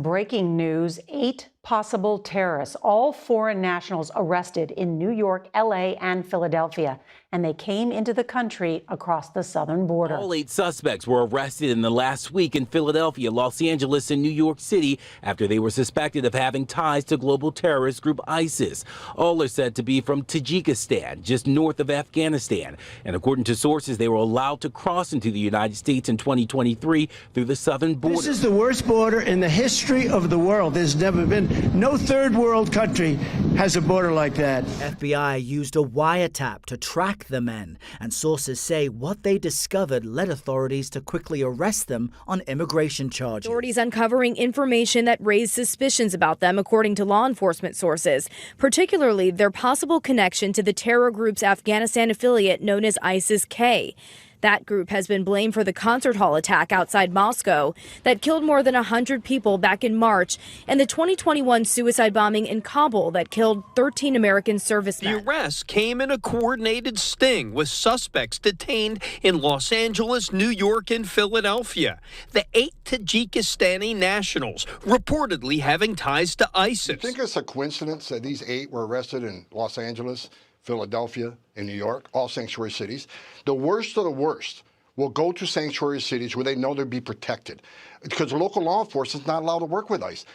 Breaking news, 8 possible terrorists, all foreign nationals arrested in New York, LA, and Philadelphia. And they came into the country across the southern border. All 8 suspects were arrested in the last week in Philadelphia, Los Angeles, and New York City after they were suspected of having ties to global terrorist group ISIS. All are said to be from Tajikistan, just north of Afghanistan. And according to sources, they were allowed to cross into the United States in 2023 through the southern border. This is the worst border in the history of the world. There's never been. No third world country has a border like that. FBI used a wiretap to track the men, and sources say what they discovered led authorities to quickly arrest them on immigration charges. Authorities uncovering information that raised suspicions about them, according to law enforcement sources, particularly their possible connection to the terror group's Afghanistan affiliate known as ISIS-K. That group has been blamed for the concert hall attack outside Moscow that killed more than 100 people back in March, and the 2021 suicide bombing in Kabul that killed 13 American servicemen. The arrest came in a coordinated sting with suspects detained in Los Angeles, New York, and Philadelphia. The 8 Tajikistani nationals reportedly having ties to ISIS. Do you think it's a coincidence that these 8 were arrested in Los Angeles, Philadelphia, and New York, all sanctuary cities? The worst of the worst will go to sanctuary cities where they know they'll be protected, because local law enforcement is not allowed to work with ICE.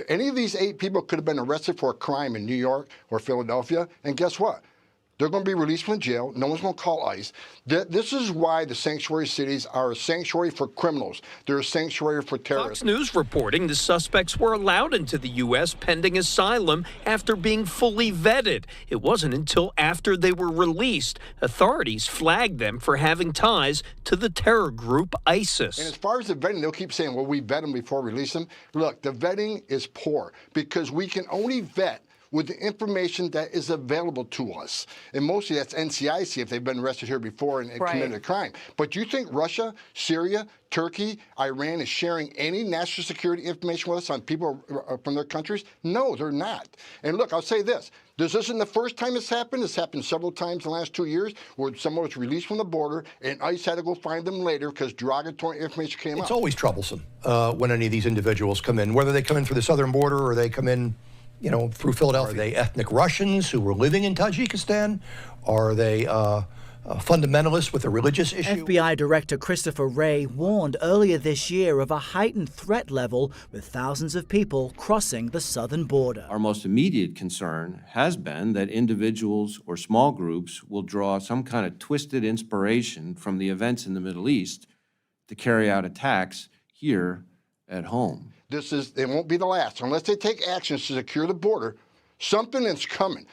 Any of these 8 people could have been arrested for a crime in New York or Philadelphia, and guess what? They're going to be released from jail. No one's going to call ICE. This is why the sanctuary cities are a sanctuary for criminals. They're a sanctuary for terrorists. Fox News reporting the suspects were allowed into the U.S. pending asylum after being fully vetted. It wasn't until after they were released authorities flagged them for having ties to the terror group ISIS. And as far as the vetting, they'll keep saying, well, we vet them before we release them. Look, the vetting is poor because we can only vet with the information that is available to us. And mostly that's NCIC if they've been arrested here before and committed a crime. But you think Russia, Syria, Turkey, Iran is sharing any national security information with us on people from their countries? No, they're not. And look, I'll say this. This isn't the first time it's happened. It's happened several times in the last 2 years where someone was released from the border and ICE had to go find them later because derogatory information came out. It's always troublesome when any of these individuals come in, whether they come in through the southern border or they come in through Philadelphia. Are they ethnic Russians who were living in Tajikistan? Are they fundamentalists with a religious issue? FBI Director Christopher Wray warned earlier this year of a heightened threat level with thousands of people crossing the southern border. Our most immediate concern has been that individuals or small groups will draw some kind of twisted inspiration from the events in the Middle East to carry out attacks here at home. It won't be the last. Unless they take actions to secure the border, something is coming.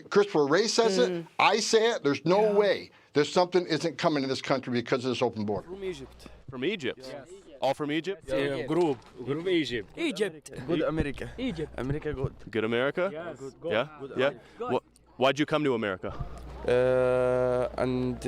Christopher Wray says it. I say it. There's no way that something isn't coming to this country because of this open border. From Egypt. From Egypt? Yes. All from Egypt? Yeah, group Egypt. Egypt. Good America. Egypt. America good. Good America? Yes. Good. Yeah? Good. Yeah? Good. Why'd you come to America? And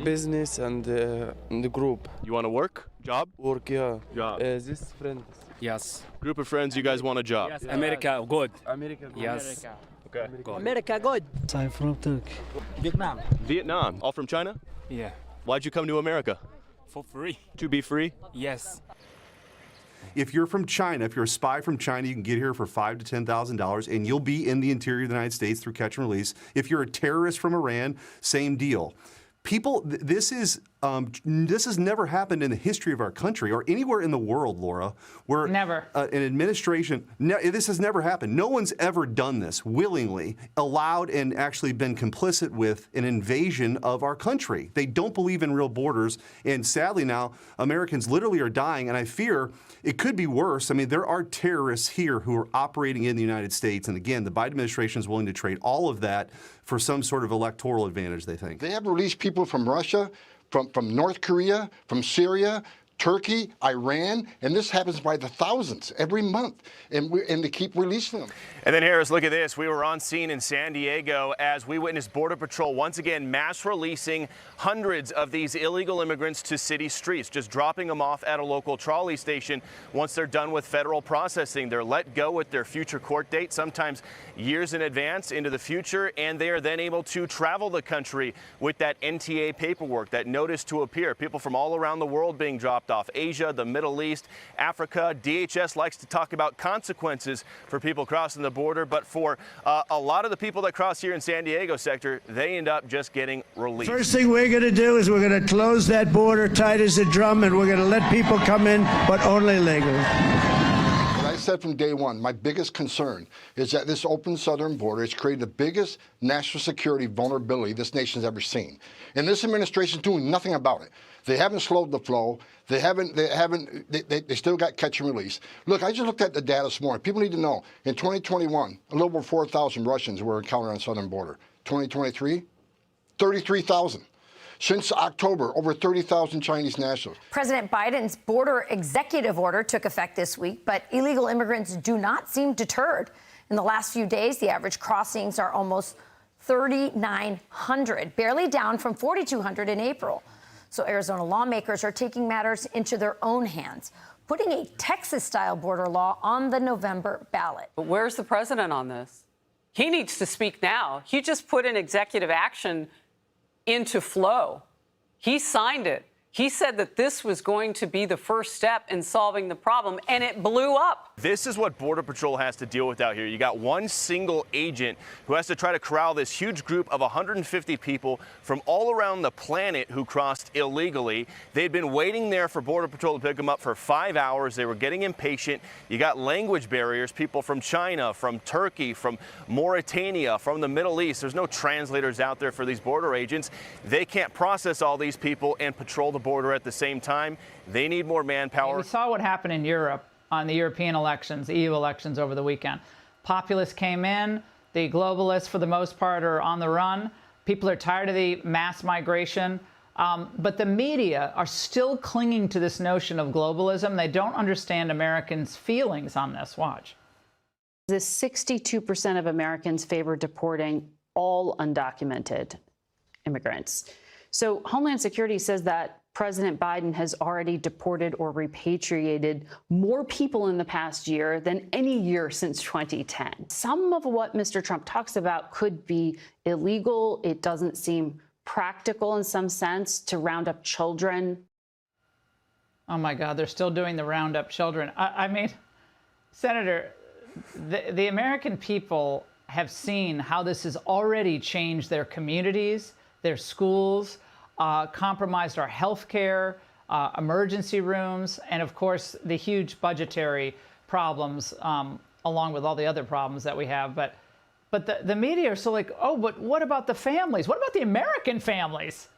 business and the group. You want to work? Job? Work, yeah. Job. This friend. Yes. Group of friends, you guys want a job? Yes. America, good. America, good. Yes. Okay. Good. America, good. I'm from Turkey. Vietnam. Vietnam. All from China? Yeah. Why'd you come to America? For free. To be free? Yes. If you're from China, if you're a spy from China, you can get here for $5,000 to $10,000, and you'll be in the interior of the United States through catch and release. If you're a terrorist from Iran, same deal. People, this has never happened in the history of our country or anywhere in the world, Laura, where an administration, this has never happened. No one's ever done this willingly, allowed and actually been complicit with an invasion of our country. They don't believe in real borders, and sadly now, Americans literally are dying, and I fear it could be worse. I mean, there are terrorists here who are operating in the United States, and again, the Biden administration is willing to trade all of that for some sort of electoral advantage, they think. They have released people from Russia, from North Korea, from Syria, Turkey, Iran, and this happens by the thousands every month, and they keep releasing them. And then, Harris, look at this. We were on scene in San Diego as we witnessed Border Patrol once again mass releasing hundreds of these illegal immigrants to city streets, just dropping them off at a local trolley station. Once they're done with federal processing, they're let go with their future court date, sometimes years in advance into the future, and they are then able to travel the country with that NTA paperwork, that notice to appear. People from all around the world being dropped dropped off Asia, the Middle East, Africa. DHS likes to talk about consequences for people crossing the border, but for a lot of the people that cross here in San Diego sector, they end up just getting released. First thing we're going to do is we're going to close that border tight as a drum, and we're going to let people come in, but only legally. I said from day one, my biggest concern is that this open southern border has created the biggest national security vulnerability this nation's ever seen. And this administration is doing nothing about it. They haven't slowed the flow. They still got catch and release. Look, I just looked at the data this morning. People need to know, in 2021, a little over 4,000 Russians were encountered on the southern border. 2023, 33,000. Since October, over 30,000 Chinese nationals. President Biden's border executive order took effect this week, but illegal immigrants do not seem deterred. In the last few days, the average crossings are almost 3,900, barely down from 4,200 in April. So Arizona lawmakers are taking matters into their own hands, putting a Texas-style border law on the November ballot. But where's the president on this? He needs to speak now. He just put an executive action into flow. He signed it. He said that this was going to be the first step in solving the problem, and it blew up. This is what Border Patrol has to deal with out here. You got one single agent who has to try to corral this huge group of 150 people from all around the planet who crossed illegally. They'd been waiting there for Border Patrol to pick them up for 5 hours. They were getting impatient. You got language barriers, people from China, from Turkey, from Mauritania, from the Middle East. There's no translators out there for these border agents. They can't process all these people and patrol the border at the same time. They need more manpower. We saw what happened in Europe on the European elections, EU elections over the weekend. Populists came in, the globalists for the most part are on the run. People are tired of the mass migration, but the media are still clinging to this notion of globalism. They don't understand Americans' feelings on this. Watch. 62% of Americans favor deporting all undocumented immigrants. So Homeland Security says that President Biden has already deported or repatriated more people in the past year than any year since 2010. Some of what Mr. Trump talks about could be illegal. It doesn't seem practical in some sense to round up children. Oh, my God, they're still doing the round up children. I mean, Senator, the American people have seen how this has already changed their communities, their schools, compromised our health care, emergency rooms, and of course, the huge budgetary problems, along with all the other problems that we have. But the media are still like, oh, but what about the families? What about the American families?